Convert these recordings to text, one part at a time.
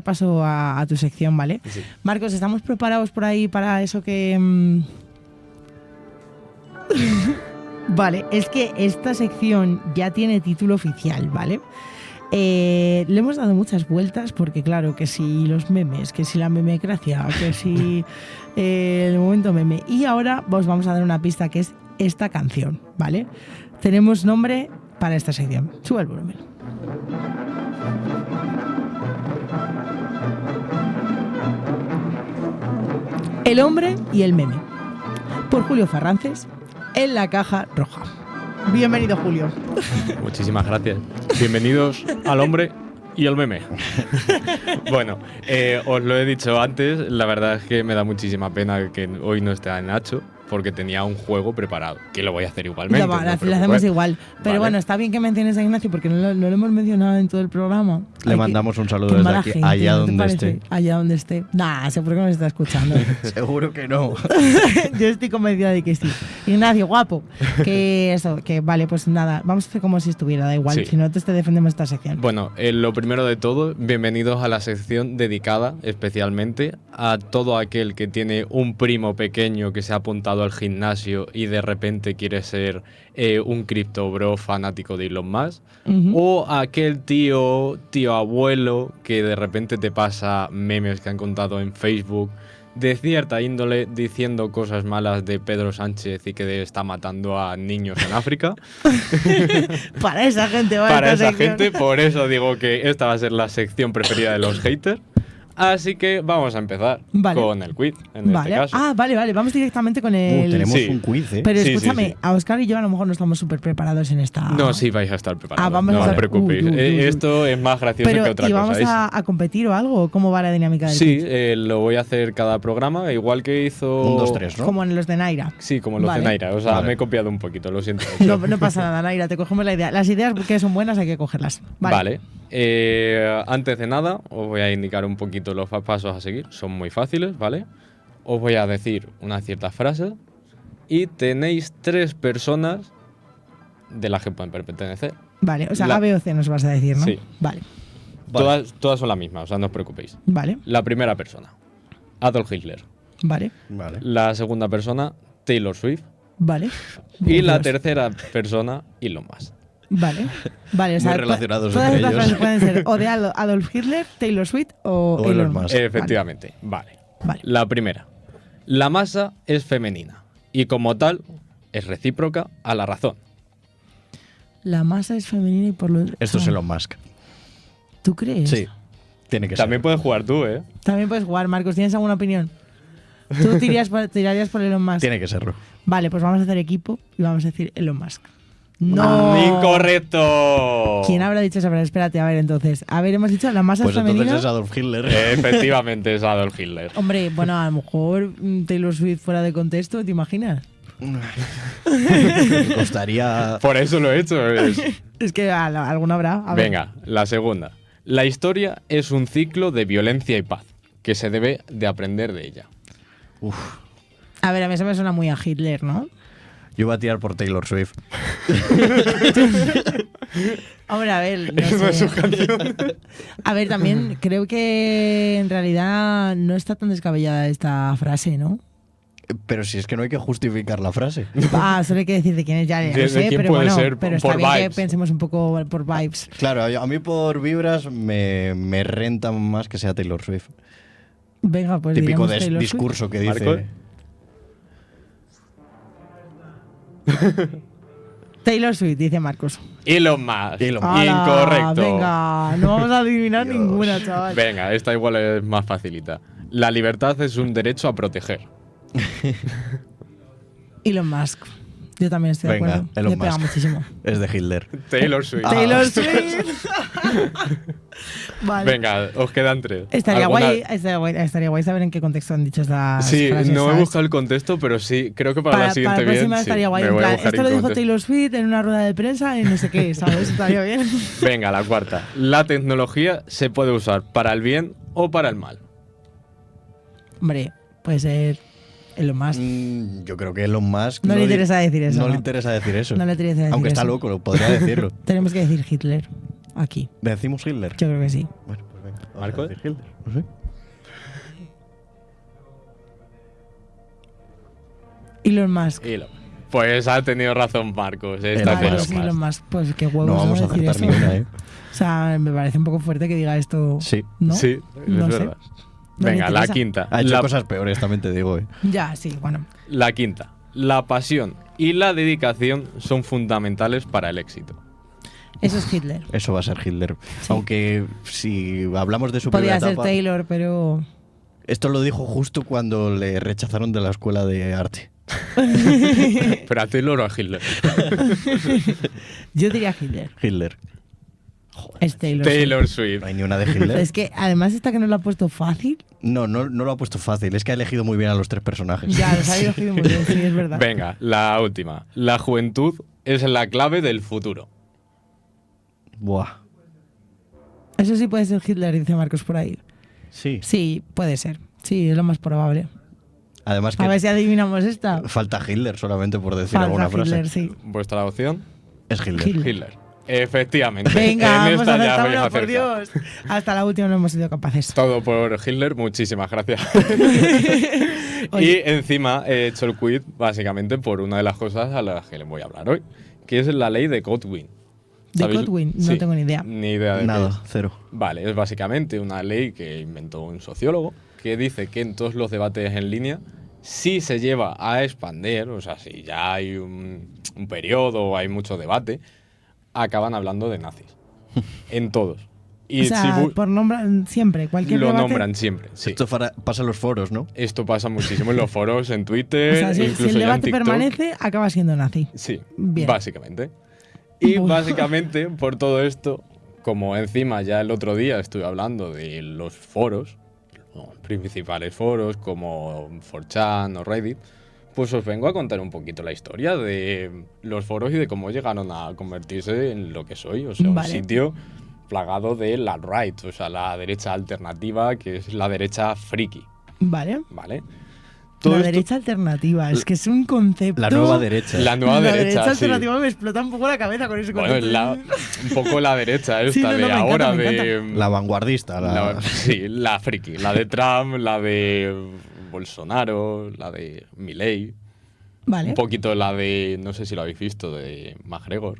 paso a tu sección, ¿vale? Sí. Marcos, ¿estamos preparados por ahí para eso que...? Vale, es que esta sección ya tiene título oficial, ¿vale? Le hemos dado muchas vueltas porque, claro, que si los memes, que si la memecracia, que si el momento meme. Y ahora os vamos a dar una pista que es esta canción, ¿vale? Tenemos nombre para esta sección. Sube el volumen. El hombre y el meme. Por Julio Ferrances, en la caja roja. Bienvenido, Julio. Muchísimas gracias. Bienvenidos al hombre y al meme. Bueno, os lo he dicho antes, la verdad es que me da muchísima pena que hoy no esté Nacho, porque tenía un juego preparado, que lo voy a hacer igualmente. Lo hacemos igual. Pero vale. Bueno, está bien que menciones a Ignacio porque no lo hemos mencionado en todo el programa. Le mandamos un saludo desde aquí, allá donde esté. Allá donde esté. Nah, seguro que nos está escuchando. Seguro que no. Yo estoy convencida de que sí. Ignacio, guapo. Que eso, que vale, pues nada, vamos a hacer como si estuviera, da igual. Sí. Si no, te defendemos esta sección. Bueno, lo primero de todo, bienvenidos a la sección dedicada especialmente a todo aquel que tiene un primo pequeño que se ha apuntado al gimnasio y de repente quiere ser un cripto bro fanático de Elon Musk, o aquel tío abuelo que de repente te pasa memes que han contado en Facebook de cierta índole diciendo cosas malas de Pedro Sánchez y que está matando a niños en África. Para esa gente, ¿vale? Para esa gente, por eso digo que esta va a ser la sección preferida de los haters. Así que vamos a empezar con el quiz, en este caso. Ah, vale, vamos directamente con el... Tenemos un quiz, ¿eh? Pero Sí, escúchame, sí. a Oscar y yo a lo mejor no estamos súper preparados en esta... No, sí vais a estar preparados, vamos no a os estar... preocupéis. Esto es más gracioso que otra ¿y vamos cosa. a competir o algo? ¿Cómo va la dinámica del Sí, quiz? lo voy a hacer cada programa, igual que hizo... 1, 2, 3, ¿no? Como en los de Naira. Sí, como los de Naira. O sea, me he copiado un poquito, lo siento. No pasa nada, Naira, te cogemos la idea. Las ideas que son buenas hay que cogerlas. Vale. Antes de nada, os voy a indicar un poquito los pasos a seguir. Son muy fáciles, ¿vale? Os voy a decir una cierta frase y tenéis 3 personas de las que pueden pertenecer. Vale, o sea, A, B o C nos vas a decir, ¿no? Sí. Vale. Todas son las mismas, o sea, no os preocupéis. Vale. La primera persona, Adolf Hitler. Vale. La segunda persona, Taylor Swift. Vale. Y la tercera persona, Elon Musk. Vale, o sea, muy relacionados todas entre las ellos. frases pueden ser o de Adolf Hitler, Taylor Swift o Elon Musk. Efectivamente, vale. Vale. La primera. La masa es femenina y como tal es recíproca a la razón. La masa es femenina y por lo... Esto es Elon Musk. ¿Tú crees? Sí, tiene que ser. También puedes jugar tú, ¿eh? También puedes jugar, Marcos. ¿Tienes alguna opinión? ¿Tú tirarías por Elon Musk? Tiene que serlo. Vale, pues vamos a hacer equipo y vamos a decir Elon Musk. ¡No! ¡Incorrecto! ¿Quién habrá dicho esa frase? Espérate, a ver, entonces. A ver, hemos dicho la masa Pues femenina. entonces es Adolf Hitler. Efectivamente es Adolf Hitler. Hombre, bueno, a lo mejor Taylor Swift fuera de contexto, ¿te imaginas? Me costaría... Por eso lo he hecho. Es que alguna habrá. A ver. Venga, la segunda. La historia es un ciclo de violencia y paz, que se debe de aprender de ella. A ver, a mí eso me suena muy a Hitler, ¿no? Yo voy a tirar por Taylor Swift. Hombre, a ver, no Eso es sé. su canción. A ver, también creo que en realidad no está tan descabellada esta frase, ¿no? Pero si es que no hay que justificar la frase. Solo hay que decir de quién es, ya ¿De lo sé, quién pero puede bueno, ser? pero está Por bien vibes. que pensemos un poco por vibes. Claro, a mí por vibras me renta más que sea Taylor Swift. Venga, pues Típico digamos Taylor Swift. discurso que Marco. dice... Taylor Swift, dice Marcos. Elon Musk. ¡Hala! Incorrecto. Venga, no vamos a adivinar Dios. ninguna, chaval. Venga, esta igual es más facilita. La libertad es un derecho a proteger. Elon Musk. Yo también estoy de Venga, acuerdo. Elon Le pega Musk. muchísimo. Es de Hitler. Taylor Swift. Taylor Swift. Vale. Venga, os quedan 3. Estaría ¿Alguna- guay saber en qué contexto han dicho estas Sí, frases, no he ¿sabes? buscado el contexto, pero sí, creo que para la siguiente para la próxima bien, estaría sí, guay. me En voy a plan, buscar esto lo el dijo contexto. Taylor Swift en una rueda de prensa y no sé qué, ¿sabes? Estaría bien. Venga, la cuarta. La tecnología se puede usar para el bien o para el mal. Hombre, puede ser Elon Musk. Yo creo que Elon Musk... No le interesa decir eso, No ¿no? le interesa decir eso. No le interesa decir Aunque está eso. loco, lo podría decirlo. Tenemos que decir Hitler aquí. ¿Decimos Hitler? Yo creo que sí. Bueno, pues ¿Marcos? Vamos a decir Hitler, no sé. Elon Musk. Pues ha tenido razón Marcos. Esta Vale, es sí, Elon Elon Musk. Musk. Pues qué huevos No vamos a decir acertar eso. ni una, ¿eh? O sea, me parece un poco fuerte que diga esto. Sí. ¿No? Sí, No es sé. verdad. No me Venga, la interesa. quinta. Ha hecho La- cosas peores, también te digo, ¿eh? Ya, sí, bueno. La quinta. La pasión y la dedicación son fundamentales para el éxito. Eso es Hitler. Eso va a ser Hitler. Aunque si hablamos de su Podría primera ser etapa, Taylor, pero. esto lo dijo justo cuando le rechazaron de la escuela de arte. Pero a Taylor o a Hitler. Yo diría Hitler. Hitler. Es Taylor. Taylor Swift. No hay ni una de Hitler. Es que además esta que no lo ha puesto fácil. No lo ha puesto fácil. Es que ha elegido muy bien a los tres personajes. Ya, los ha elegido muy bien, sí, es verdad. Venga, la última. La juventud es la clave del futuro. Buah. Eso sí puede ser Hitler, dice Marcos por ahí. Sí. Sí, puede ser. Sí, es lo más probable. Además que A ver si adivinamos esta. falta Hitler solamente por decir Falta alguna frase. Hitler, sí. ¿Vuestra opción? Es Hitler. Hitler. Hitler. Efectivamente. Venga, en vamos esta a ya acertar habéis una, por acertado. Dios. Hasta la última no hemos sido capaces. Todo por Hitler, muchísimas gracias. Y Oye. encima he hecho el quiz básicamente por una de las cosas a las que les voy a hablar hoy, que es la ley de Godwin. ¿De ¿Sabéis? Godwin? No Sí, tengo ni idea. Ni idea de qué Nada, es. cero. Vale, es básicamente una ley que inventó un sociólogo que dice que en todos los debates en línea, si se lleva a expander, o sea, si ya hay un periodo o hay mucho debate, acaban hablando de nazis. En todos. Y O sea, si bu- por nombrar siempre, cualquier lo debate. nombran siempre. Sí. Esto pasa en los foros, ¿no? Esto pasa muchísimo en los foros, en Twitter, O sea, si incluso el ya en debate TikTok. permanece, acaba siendo nazi. Sí, Bien. básicamente. Y Uf. básicamente por todo esto, como encima ya el otro día estuve hablando de los foros, los principales foros como 4chan o Reddit, pues os vengo a contar un poquito la historia de los foros y de cómo llegaron a convertirse en lo que soy. O sea, Vale. un sitio plagado de la right, o sea, la derecha alternativa, que es la derecha friki, Vale. ¿vale? La esto- derecha alternativa, es que es un concepto. La nueva derecha. La nueva La derecha, sí. alternativa me explota un poco la cabeza con ese Bueno, concepto. un poco la derecha esta Sí, no, no, de me encanta, ahora, me de... La vanguardista. sí, la friki. La de Trump, la de Bolsonaro, la de Milei. Vale. Un poquito la de, no sé si lo habéis visto, de McGregor,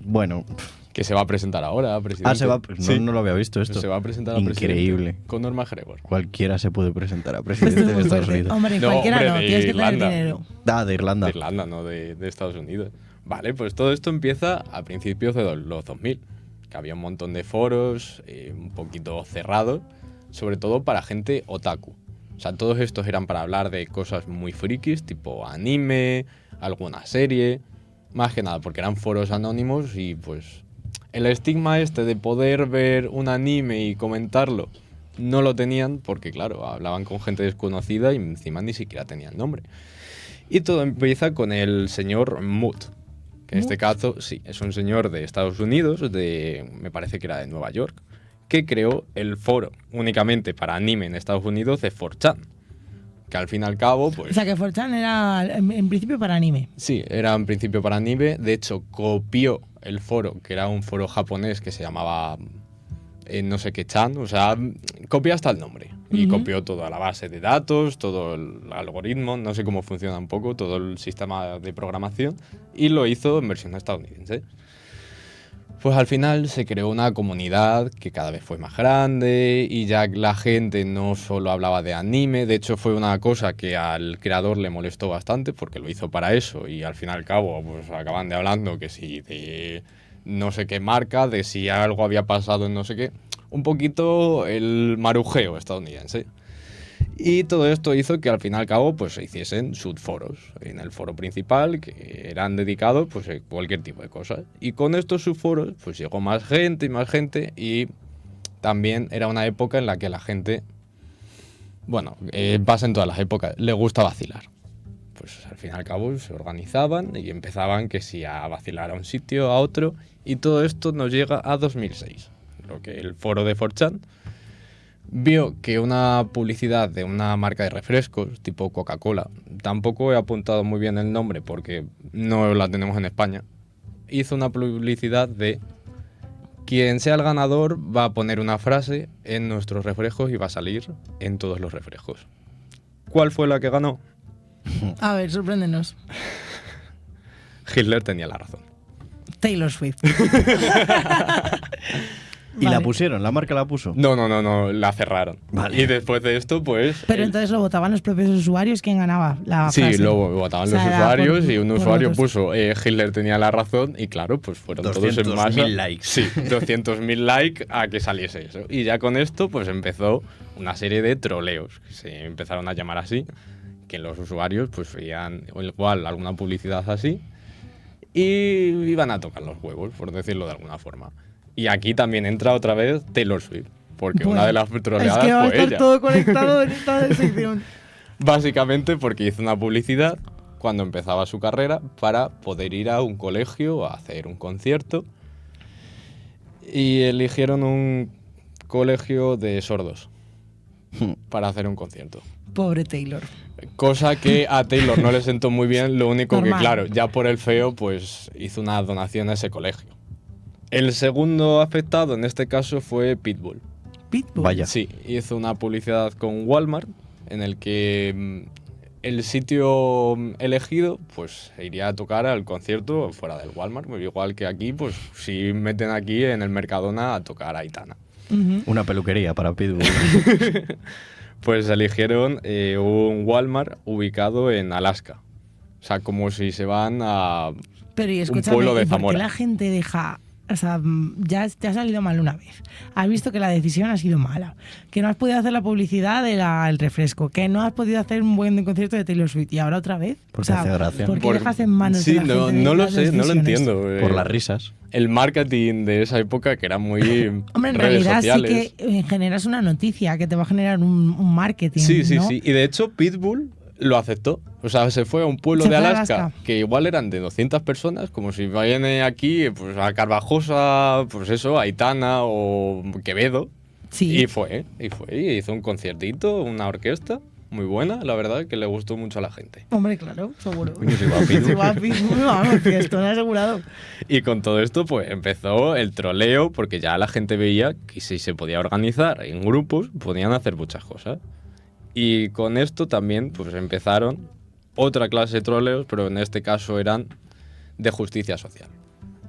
Bueno. que se va a presentar ahora, presidente. Se va. Sí, No lo había visto esto. se va a presentar a presidente. Increíble. Conor McGregor. Cualquiera se puede presentar a Pues presidente es de muy Estados fuerte. Unidos. Hombre, No, cualquiera hombre, no, de tienes que tener Irlanda. dinero. De Irlanda. De Irlanda, no de Estados Unidos. Vale, pues todo esto empieza a principios de los 2000, que había un montón de foros, un poquito cerrados, sobre todo para gente otaku. O sea, todos estos eran para hablar de cosas muy frikis, tipo anime, alguna serie, más que nada, porque eran foros anónimos y pues el estigma este de poder ver un anime y comentarlo no lo tenían porque, claro, hablaban con gente desconocida y encima ni siquiera tenían nombre. Y todo empieza con el señor Moot, que en este caso, sí, es un señor de Estados Unidos, me parece que era de Nueva York, que creó el foro únicamente para anime en Estados Unidos de 4chan. Que al fin y al cabo, pues... O sea, que 4chan era en principio para anime. Sí, era en principio para anime. De hecho, copió el foro, que era un foro japonés que se llamaba no sé qué chan. O sea, copió hasta el nombre. Y Ujú. copió toda la base de datos, todo el algoritmo, no sé cómo funciona un poco, todo el sistema de programación. Y lo hizo en versión estadounidense. Pues al final se creó una comunidad que cada vez fue más grande y ya la gente no solo hablaba de anime, de hecho fue una cosa que al creador le molestó bastante porque lo hizo para eso y al fin y al cabo pues acaban de hablando que si de no sé qué marca, de si algo había pasado en no sé qué, un poquito el marujeo estadounidense. Y todo esto hizo que al fin y al cabo pues se hiciesen subforos en el foro principal que eran dedicados pues a cualquier tipo de cosas. Y con estos subforos pues llegó más gente y también era una época en la que la gente, bueno, pasa en todas las épocas, le gusta vacilar. Pues al fin y al cabo se organizaban y empezaban que si a vacilar a un sitio, a otro, y todo esto nos llega a 2006, lo que el foro de 4chan vio que una publicidad de una marca de refrescos, tipo Coca-Cola, tampoco he apuntado muy bien el nombre porque no la tenemos en España, hizo una publicidad de Quien sea el ganador va a poner una frase en nuestros reflejos y va a salir en todos los reflejos. ¿Cuál fue la que ganó? A ver, sorpréndenos. Hitler tenía la razón. Taylor Swift. ¿Y la Vale. pusieron? ¿La marca la puso? No, la cerraron. Vale. Y después de esto, pues... Pero entonces lo votaban los propios usuarios. ¿Quién ganaba la Sí, frase? luego votaban O sea, los era usuarios por- y un por usuario votos. puso Hitler tenía la razón y claro, pues fueron todos en 200.000 masa. likes. Sí, 200.000 likes a que saliese eso. Y ya con esto pues empezó una serie de troleos, que se empezaron a llamar así, que los usuarios pues veían igual alguna publicidad así y iban a tocar los huevos, por decirlo de alguna forma. Y aquí también entra otra vez Taylor Swift, porque Bueno, una de las troleadas es que va a fue estar ella. todo conectado en esta sección. Básicamente porque hizo una publicidad cuando empezaba su carrera para poder ir a un colegio a hacer un concierto y eligieron un colegio de sordos para hacer un concierto. Pobre Taylor. Cosa que a Taylor no le sentó muy bien, lo único Normal. que claro, ya por el feo pues hizo una donación a ese colegio. El segundo afectado en este caso fue Pitbull. Pitbull. Vaya. Sí, hizo una publicidad con Walmart en el que el sitio elegido pues iría a tocar al concierto fuera del Walmart, igual que aquí, pues si meten aquí en el Mercadona a tocar a Aitana. Ujú. Una peluquería para Pitbull. Pues eligieron un Walmart ubicado en Alaska. O sea, como si se van a Pero y un escúchame, pueblo de ¿y por qué Zamora. la gente deja? O sea, ya te ha salido mal una vez. Has visto que la decisión ha sido mala. Que no has podido hacer la publicidad del refresco. Que no has podido hacer un buen concierto de Taylor Swift. ¿Y ahora otra vez? Porque hace gracia. ¿Por qué Por- dejas en manos sí, de la gente no lo las sé, no lo decisiones? entiendo. Por las risas. El marketing de esa época que era muy Hombre, en redes realidad sociales. sí que generas una noticia que te va a generar un marketing. Sí, sí, ¿no? sí. Y de hecho, Pitbull lo aceptó. O sea, se fue a un pueblo Se de fue a Alaska, Alaska. que igual eran de 200 personas, como si vayan aquí pues, a Carvajosa, pues eso, Aitana o Quevedo. Sí. Y fue. Y hizo un conciertito, una orquesta muy buena, la verdad, que le gustó mucho a la gente. Hombre, claro, seguro. Coño, si va a Pitbull. Si va a Pitbull, vamos, que esto no es asegurado. Y con todo esto, pues empezó el troleo, porque ya la gente veía que si se podía organizar en grupos, podían hacer muchas cosas. Y con esto también, pues empezaron otra clase de troleos, pero en este caso eran de justicia social.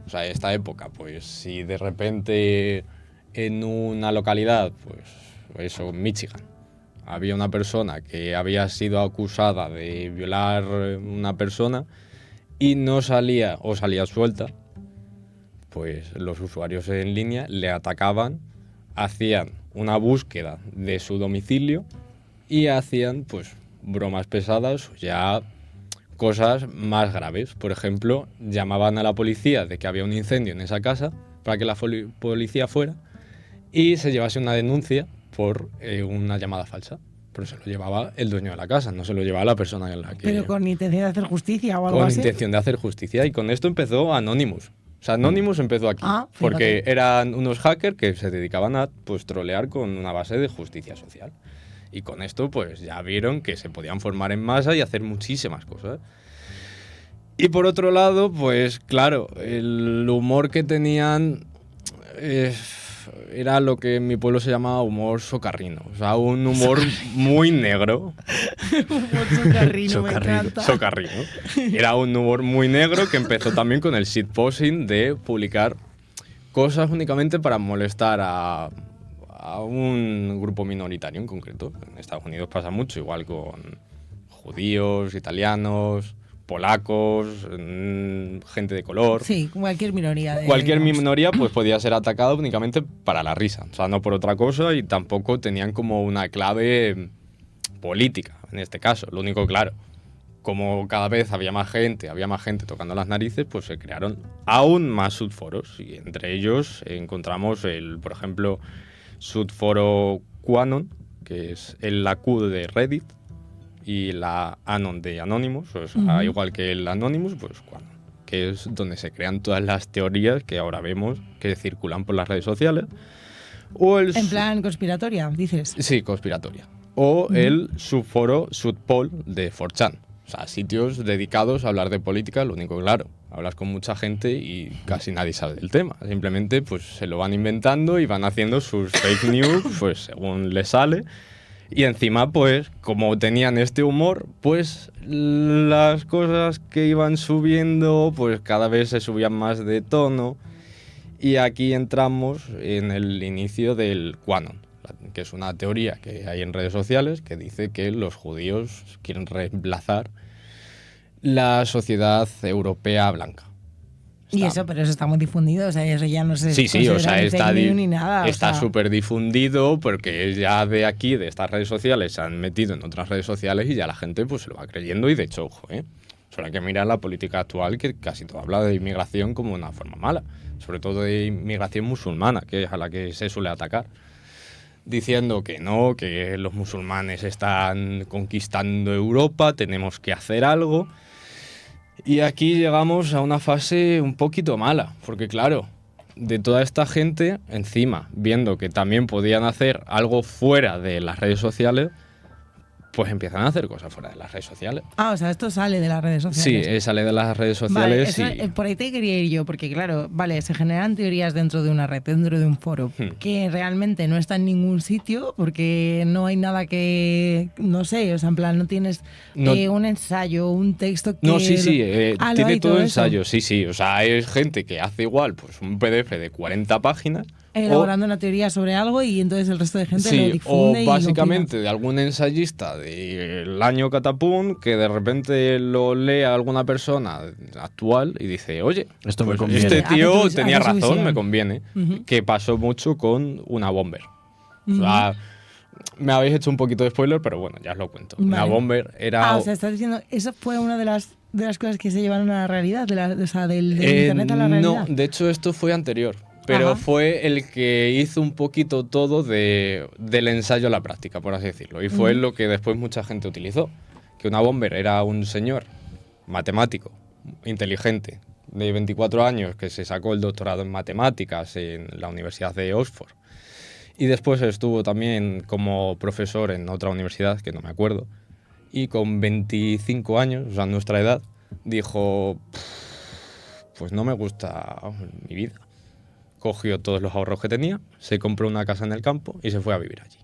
O sea, esta época, pues si de repente en una localidad, pues eso, Michigan, había una persona que había sido acusada de violar una persona y no salía o salía suelta, pues los usuarios en línea le atacaban, hacían una búsqueda de su domicilio y hacían pues bromas pesadas o ya cosas más graves. Por ejemplo, llamaban a la policía de que había un incendio en esa casa para que la policía fuera y se llevase una denuncia por una llamada falsa. Pero se lo llevaba el dueño de la casa, no se lo llevaba la persona en la que... Pero con intención de hacer justicia o algo con así. intención de hacer justicia. Y con esto empezó Anonymous. O sea, Anonymous empezó aquí. Ah, fíjate. Porque eran unos hackers que se dedicaban a pues, trolear con una base de justicia social. Y con esto, pues ya vieron que se podían formar en masa y hacer muchísimas cosas. Y por otro lado, pues claro, el humor que tenían era lo que en mi pueblo se llamaba humor socarrino. O sea, un humor muy negro. Socarrino, me Socarrino. encanta. Socarrino. Era un humor muy negro que empezó también con el shitposting de publicar cosas únicamente para molestar a un grupo minoritario en concreto. En Estados Unidos pasa mucho, igual con judíos, italianos, polacos, gente de color. Sí, cualquier minoría. Cualquier digamos. minoría pues podía ser atacada únicamente para la risa, o sea, no por otra cosa y tampoco tenían como una clave política en este caso. Lo único, claro, como cada vez había más gente tocando las narices, pues se crearon aún más subforos y entre ellos encontramos por ejemplo, subforo QAnon, que es la Q de Reddit y la Anon de Anonymous, o sea, igual que el Anonymous, pues QAnon, que es donde se crean todas las teorías que ahora vemos que circulan por las redes sociales. O el En plan conspiratoria, dices. Sí, conspiratoria. O el subforo Subpol de 4chan, O sea, sitios dedicados a hablar de política, lo único claro, hablas con mucha gente y casi nadie sabe del tema. Simplemente pues se lo van inventando y van haciendo sus fake news pues según les sale. Y encima pues como tenían este humor, pues las cosas que iban subiendo pues cada vez se subían más de tono. Y aquí entramos en el inicio del QAnon, que es una teoría que hay en redes sociales que dice que los judíos quieren reemplazar la sociedad europea blanca. Pero eso está muy difundido, o sea, eso ya no se Sí, o sea, considera ni fake news ni nada. está súper difundido porque ya de aquí, de estas redes sociales, se han metido en otras redes sociales y ya la gente pues se lo va creyendo y de hecho, ojo, solo hay que mirar la política actual que casi todo habla de inmigración como una forma mala, sobre todo de inmigración musulmana, que es a la que se suele atacar, diciendo que no, que los musulmanes están conquistando Europa, tenemos que hacer algo. Y aquí llegamos a una fase un poquito mala, porque claro, de toda esta gente, encima, viendo que también podían hacer algo fuera de las redes sociales, pues empiezan a hacer cosas fuera de las redes sociales. O sea, esto sale de las redes sociales. Sí, sale de las redes sociales. Vale, eso, por ahí te quería ir yo, porque claro, vale, se generan teorías dentro de una red, dentro de un foro, que realmente no está en ningún sitio, porque no hay nada que, no sé, o sea, en plan, no tienes un ensayo, un texto que... No, sí, tiene todo ensayo, eso. sí, o sea, hay gente que hace igual, pues un PDF de 40 páginas, elaborando una teoría sobre algo y entonces el resto de gente lo difunde. O básicamente de algún ensayista del año catapum que de repente lo lea alguna persona actual y dice, oye, esto pues me conviene. este tío tenía hace su razón, visión. me conviene. Que pasó mucho con una bomber. O sea, me habéis hecho un poquito de spoiler, pero bueno, ya os lo cuento. Vale. Una bomber era... o sea, estás diciendo, eso fue una de las cosas que se llevaron a la realidad, o sea, del internet a la realidad. No, de hecho esto fue anterior. Pero fue el que hizo un poquito todo del ensayo a la práctica, por así decirlo. Y fue lo que después mucha gente utilizó. Que una bomber era un señor matemático, inteligente, de 24 años, que se sacó el doctorado en matemáticas en la Universidad de Oxford. Y después estuvo también como profesor en otra universidad, que no me acuerdo. Y con 25 años, o sea, nuestra edad, dijo, pues no me gusta mi vida. Cogió todos los ahorros que tenía, se compró una casa en el campo y se fue a vivir allí.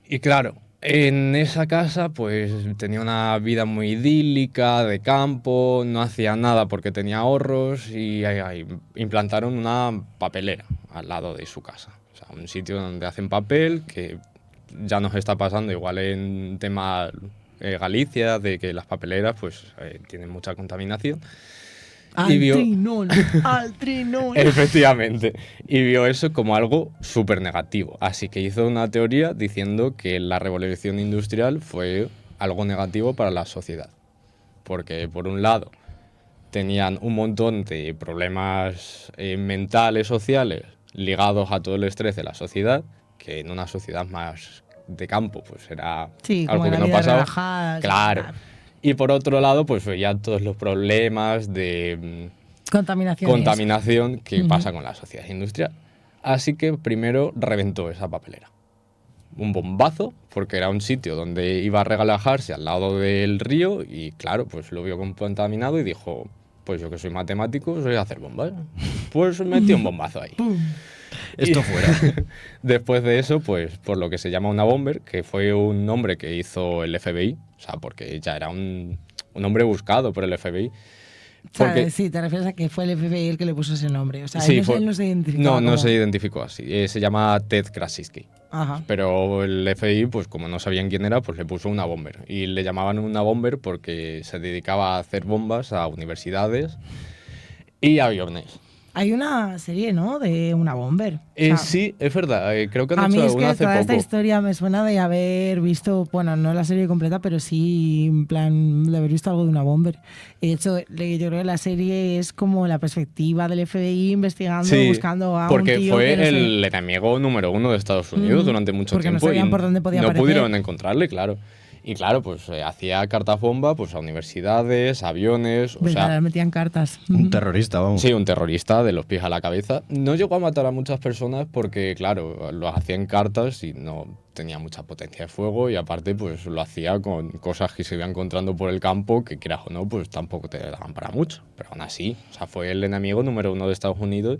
Y claro, en esa casa pues tenía una vida muy idílica, de campo, no hacía nada porque tenía ahorros y ahí implantaron una papelera al lado de su casa. O sea, un sitio donde hacen papel, que ya nos está pasando igual en tema Galicia, de que las papeleras pues tienen mucha contaminación. Al trinol. Efectivamente. Y vio eso como algo súper negativo. Así que hizo una teoría diciendo que la revolución industrial fue algo negativo para la sociedad. Porque, por un lado, tenían un montón de problemas mentales, sociales, ligados a todo el estrés de la sociedad, que en una sociedad más de campo pues era algo que no pasaba. Relajada, claro. Y por otro lado, pues veía todos los problemas de contaminación que pasa con la sociedad industrial. Así que primero reventó esa papelera. Un bombazo, porque era un sitio donde iba a relajarse al lado del río y claro, pues lo vio contaminado y dijo, pues yo que soy matemático, soy a hacer bombas. Pues metió un bombazo ahí. Esto fuera. Después de eso, pues por lo que se llama una bomber, que fue un nombre que hizo el FBI, o sea, porque ya era un hombre buscado por el FBI. Porque, sí, te refieres a que fue el FBI el que le puso ese nombre. O sea, sí, él no se identificó. No se identificó así. Se llama Ted Krasinski. Ajá. Pero el FBI, pues como no sabían quién era, pues le puso una bomber. Y le llamaban una bomber porque se dedicaba a hacer bombas a universidades y aviones. Hay una serie, ¿no?, de una bomber. Sí, es verdad. Creo que han a hecho mí es una que hace toda esta poco. historia me suena de haber visto, bueno, no la serie completa, pero sí, en plan, de haber visto algo de una bomber. De hecho, yo creo que la serie es como la perspectiva del FBI investigando, buscando a un tío porque fue que no sé. el enemigo número 1 de Estados Unidos durante mucho porque tiempo. no sabían y por dónde podía no aparecer. pudieron encontrarle, claro. Y claro, pues hacía cartas bomba pues, a universidades, aviones, o ¿Verdad? sea, Les metían cartas. Un terrorista, vamos. sí, un terrorista de los pies a la cabeza. No llegó a matar a muchas personas porque, claro, lo hacía en cartas y no tenía mucha potencia de fuego y aparte pues lo hacía con cosas que se iba encontrando por el campo que quieras o no, pues tampoco te daban para mucho. Pero aún así, o sea, fue el enemigo número 1 de Estados Unidos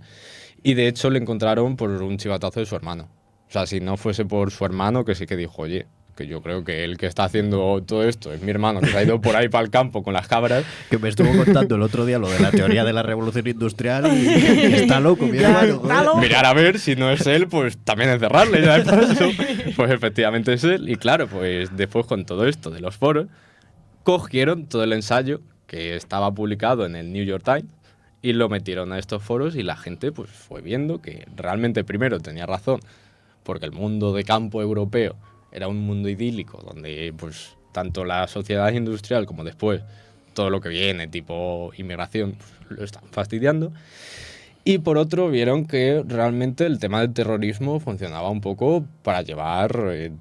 y de hecho le encontraron por un chivatazo de su hermano. O sea, si no fuese por su hermano, que sí que dijo, oye, que yo creo que el que está haciendo todo esto es mi hermano, que se ha ido por ahí para el campo con las cabras. Que me estuvo contando el otro día lo de la teoría de la revolución industrial y está loco, mi hermano. Está joder. loco. Mirar a ver, si no es él, pues también encerrarle ya de paso. Pues efectivamente es él. Y claro, pues después con todo esto de los foros, cogieron todo el ensayo que estaba publicado en el New York Times y lo metieron a estos foros y la gente pues fue viendo que realmente primero tenía razón, porque el mundo de campo europeo era un mundo idílico donde pues tanto la sociedad industrial como después todo lo que viene, tipo inmigración, pues, lo están fastidiando. Y por otro, vieron que realmente el tema del terrorismo funcionaba un poco para llevar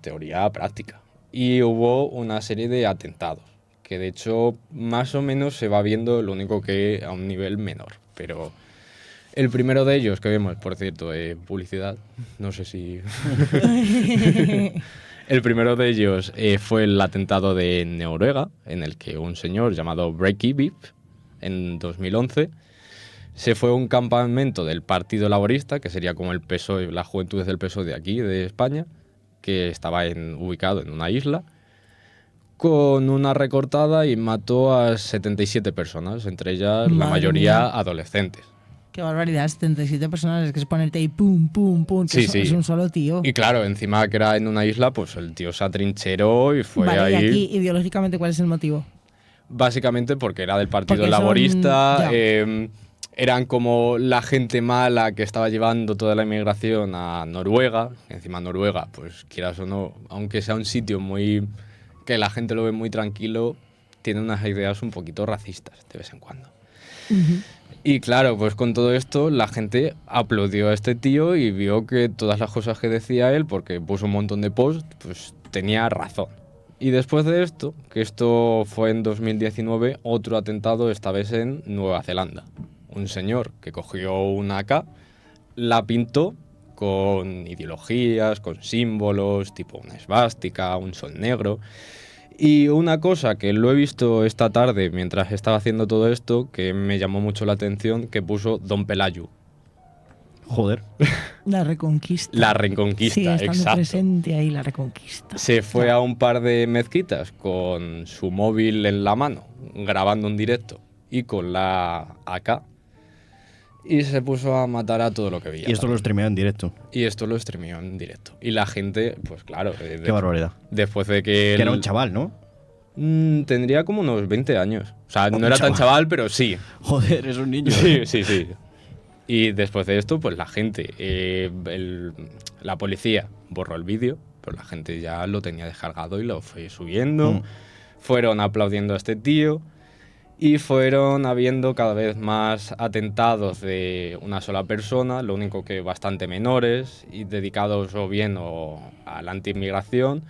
teoría a práctica. Y hubo una serie de atentados, que de hecho más o menos se va viendo, lo único que a un nivel menor. Pero el primero de ellos que vemos, por cierto, publicidad, no sé si... El primero de ellos fue el atentado de Noruega, en el que un señor llamado Breivik, en 2011, se fue a un campamento del Partido Laborista, que sería como el PSOE, las juventudes del PSOE de aquí, de España, que estaba ubicado en una isla, con una recortada y mató a 77 personas, entre ellas la Madre mayoría mía. adolescentes. Qué barbaridad, 77 personas, es que es ponerte ahí pum, pum, pum, que Sí, es, sí. es un solo tío. Y claro, encima que era en una isla, pues el tío se atrincheró y fue Vale, y ahí... aquí, ideológicamente, ¿cuál es el motivo? Básicamente porque era del Partido Porque son- Laborista, ya. eran como la gente mala que estaba llevando toda la inmigración a Noruega. Encima Noruega, pues quieras o no, aunque sea un sitio muy que la gente lo ve muy tranquilo, tiene unas ideas un poquito racistas de vez en cuando. Y claro, pues con todo esto la gente aplaudió a este tío y vio que todas las cosas que decía él, porque puso un montón de posts, pues tenía razón. Y después de esto, que esto fue en 2019, otro atentado, esta vez en Nueva Zelanda. Un señor que cogió una AK, la pintó con ideologías, con símbolos, tipo una esvástica, un sol negro. Y una cosa que lo he visto esta tarde mientras estaba haciendo todo esto, que me llamó mucho la atención, que puso Don Pelayu. Joder. La reconquista. La Reconquista, Sí, estando exacto. presente ahí la reconquista. Se fue a un par de mezquitas con su móvil en la mano, grabando un directo, y con la AK, y se puso a matar a todo lo que veía. Y esto lo streamea en directo. Y esto lo streameó en directo. Y la gente, pues claro, Qué barbaridad. después de que... Que era él- un chaval, ¿no? Tendría como unos 20 años. O sea, Un no era tan chaval. chaval, pero sí. Joder, es un niño. Sí, sí, sí. Y después de esto, pues la gente, la policía borró el vídeo, pero la gente ya lo tenía descargado y lo fue subiendo. Mm. Fueron aplaudiendo a este tío y fueron habiendo cada vez más atentados de una sola persona, lo único que bastante menores y dedicados o bien a la anti-inmigración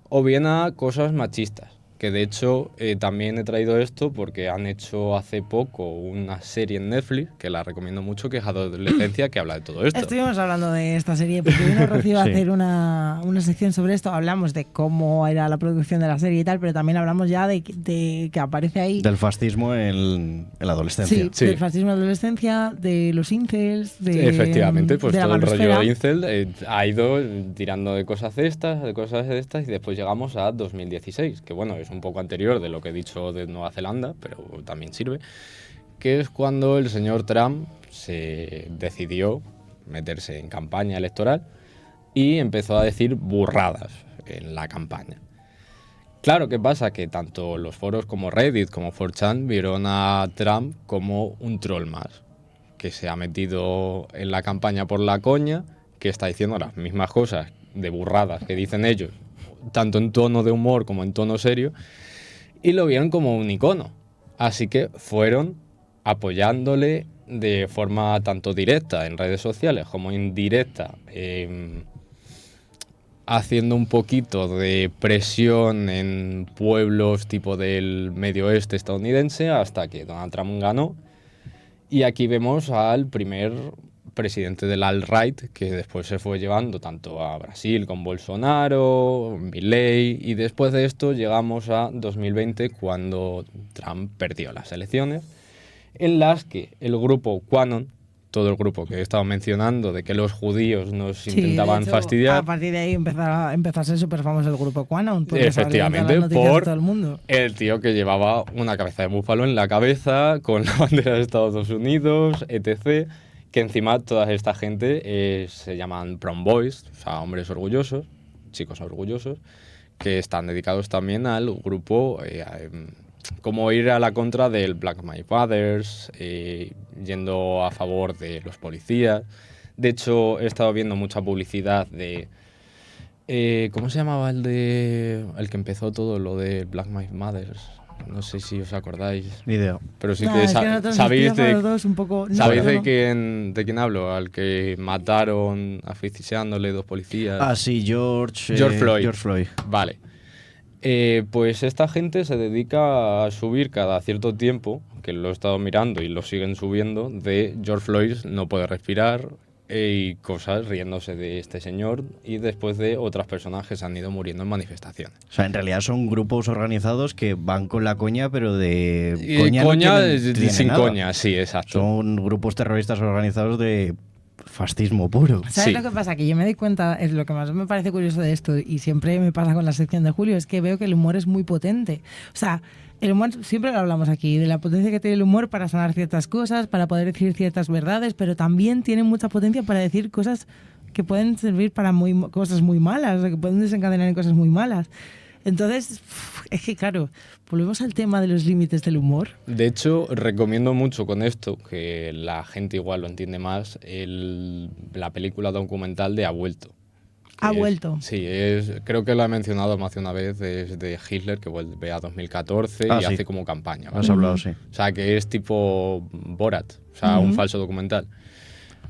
o bien a cosas machistas. Que de hecho también he traído esto porque han hecho hace poco una serie en Netflix, que la recomiendo mucho, que es Adolescencia, que habla de todo esto. Estuvimos hablando de esta serie porque vino Rocío a Sí. hacer una sección sobre esto. Hablamos de cómo era la producción de la serie y tal, pero también hablamos ya de que aparece ahí. Del fascismo en la adolescencia. Sí, Sí. del fascismo en la adolescencia, de los incels, de, Efectivamente, pues de la todo el rollo malosfera. incel ha ido tirando de cosas de estas, y después llegamos a 2016, que bueno, es un poco anterior de lo que he dicho de Nueva Zelanda, pero también sirve, que es cuando el señor Trump se decidió meterse en campaña electoral y empezó a decir burradas en la campaña. Claro, ¿qué pasa? Que tanto los foros como Reddit como 4chan vieron a Trump como un troll más, que se ha metido en la campaña por la coña, que está diciendo las mismas cosas de burradas que dicen ellos, tanto en tono de humor como en tono serio, y lo vieron como un icono. Así que fueron apoyándole de forma tanto directa en redes sociales como indirecta haciendo un poquito de presión en pueblos tipo del medio oeste estadounidense hasta que Donald Trump ganó. Y aquí vemos al primer presidente del alt-right, que después se fue llevando tanto a Brasil con Bolsonaro, Milei, y después de esto llegamos a 2020 cuando Trump perdió las elecciones, en las que el grupo QAnon, todo el grupo que he estado mencionando, de que los judíos nos intentaban de hecho, fastidiar. A partir de ahí empezó a ser súper famoso el grupo QAnon. Efectivamente, por todo el mundo. El tío que llevaba una cabeza de búfalo en la cabeza, con la bandera de Estados Unidos, etc. Que encima toda esta gente se llaman Proud Boys, o sea, hombres orgullosos, chicos orgullosos, que están dedicados también al grupo, como ir a la contra del Black Lives Matter, yendo a favor de los policías. De hecho, he estado viendo mucha publicidad de... ¿cómo se llamaba el que empezó todo lo de Black Lives Matter? No sé si os acordáis. Ni idea. Pero sí Nah, que es que nosotros sabéis nos pillas a los dos un poco- no, ¿sabéis no. de quién hablo? Al que mataron asfixiándole 2 policías. Ah, sí, George Floyd. George Floyd. Vale. Pues esta gente se dedica a subir cada cierto tiempo, que lo he estado mirando y lo siguen subiendo, de George Floyd no puede respirar y cosas riéndose de este señor, y después de otras personas que se han ido muriendo en manifestaciones. O sea, en realidad son grupos organizados que van con la coña, pero de Y coña, no tienen sin nada. coña, sí, exacto. Son grupos terroristas organizados de fascismo puro. ¿Sabes Sí. lo que pasa? Que yo me doy cuenta, es lo que más me parece curioso de esto, y siempre me pasa con la sección de Julio, es que veo que el humor es muy potente. O sea, el humor, siempre lo hablamos aquí, de la potencia que tiene el humor para sanar ciertas cosas, para poder decir ciertas verdades, pero también tiene mucha potencia para decir cosas que pueden servir para cosas muy malas, o que pueden desencadenar en cosas muy malas. Entonces, es que claro, volvemos al tema de los límites del humor. De hecho, recomiendo mucho con esto, que la gente igual lo entiende más, la película documental de Ha vuelto. Ha vuelto. Sí, creo que lo he mencionado más de una vez, es de Hitler, que vuelve a 2014 y sí. hace como campaña. ¿vale? Has hablado, sí. O sea, que es tipo Borat, o sea, un falso documental.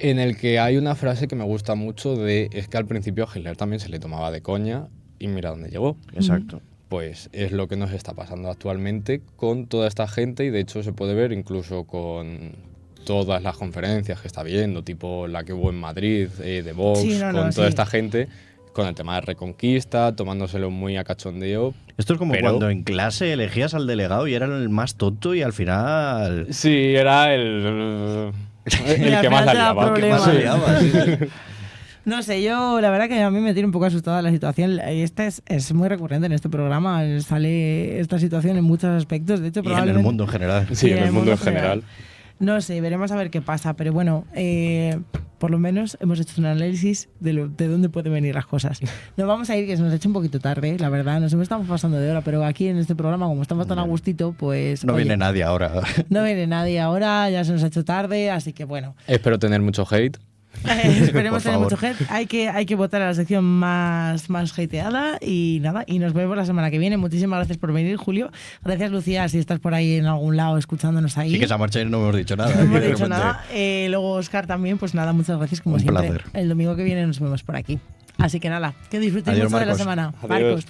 En el que hay una frase que me gusta mucho es que al principio a Hitler también se le tomaba de coña y mira dónde llegó. Exacto. Pues es lo que nos está pasando actualmente con toda esta gente, y de hecho se puede ver incluso con todas las conferencias que está viendo, tipo la que hubo en Madrid, de Vox, Sí, con toda esta gente, con el tema de Reconquista, tomándoselo muy a cachondeo. Esto es como pero- cuando en clase elegías al delegado y era el más tonto y al final... Sí, era el al que más final la te da liaba. problemas. Más se liaba, sí, sí. No sé, yo la verdad que a mí me tiene un poco asustada la situación. Esta es muy recurrente en este programa, sale esta situación en muchos aspectos. De hecho, Y en el probablemente... mundo en general. Sí, Y en el mundo en general. No sé, veremos a ver qué pasa, pero bueno, por lo menos hemos hecho un análisis de dónde pueden venir las cosas. Nos vamos a ir, que se nos ha hecho un poquito tarde, la verdad, nos estamos pasando de hora, pero aquí en este programa, como estamos tan a gustito, pues... No oye, viene nadie ahora. No viene nadie ahora, ya se nos ha hecho tarde, así que bueno. Espero tener mucho hate. Esperemos Por tener favor. mucho hate. Hay que votar a la sección más hateada y nada, y nos vemos la semana que viene. Muchísimas gracias por venir, Julio. Gracias, Lucía, si estás por ahí en algún lado escuchándonos ahí. Sí que esa marcha no hemos dicho nada. No hemos De dicho repente. nada. Luego, Oscar, también, pues nada, muchas gracias como Un siempre. placer. El domingo que viene nos vemos por aquí. Así que nada, que disfrutéis Adiós, mucho de la Marcos. semana. Adiós. Marcos.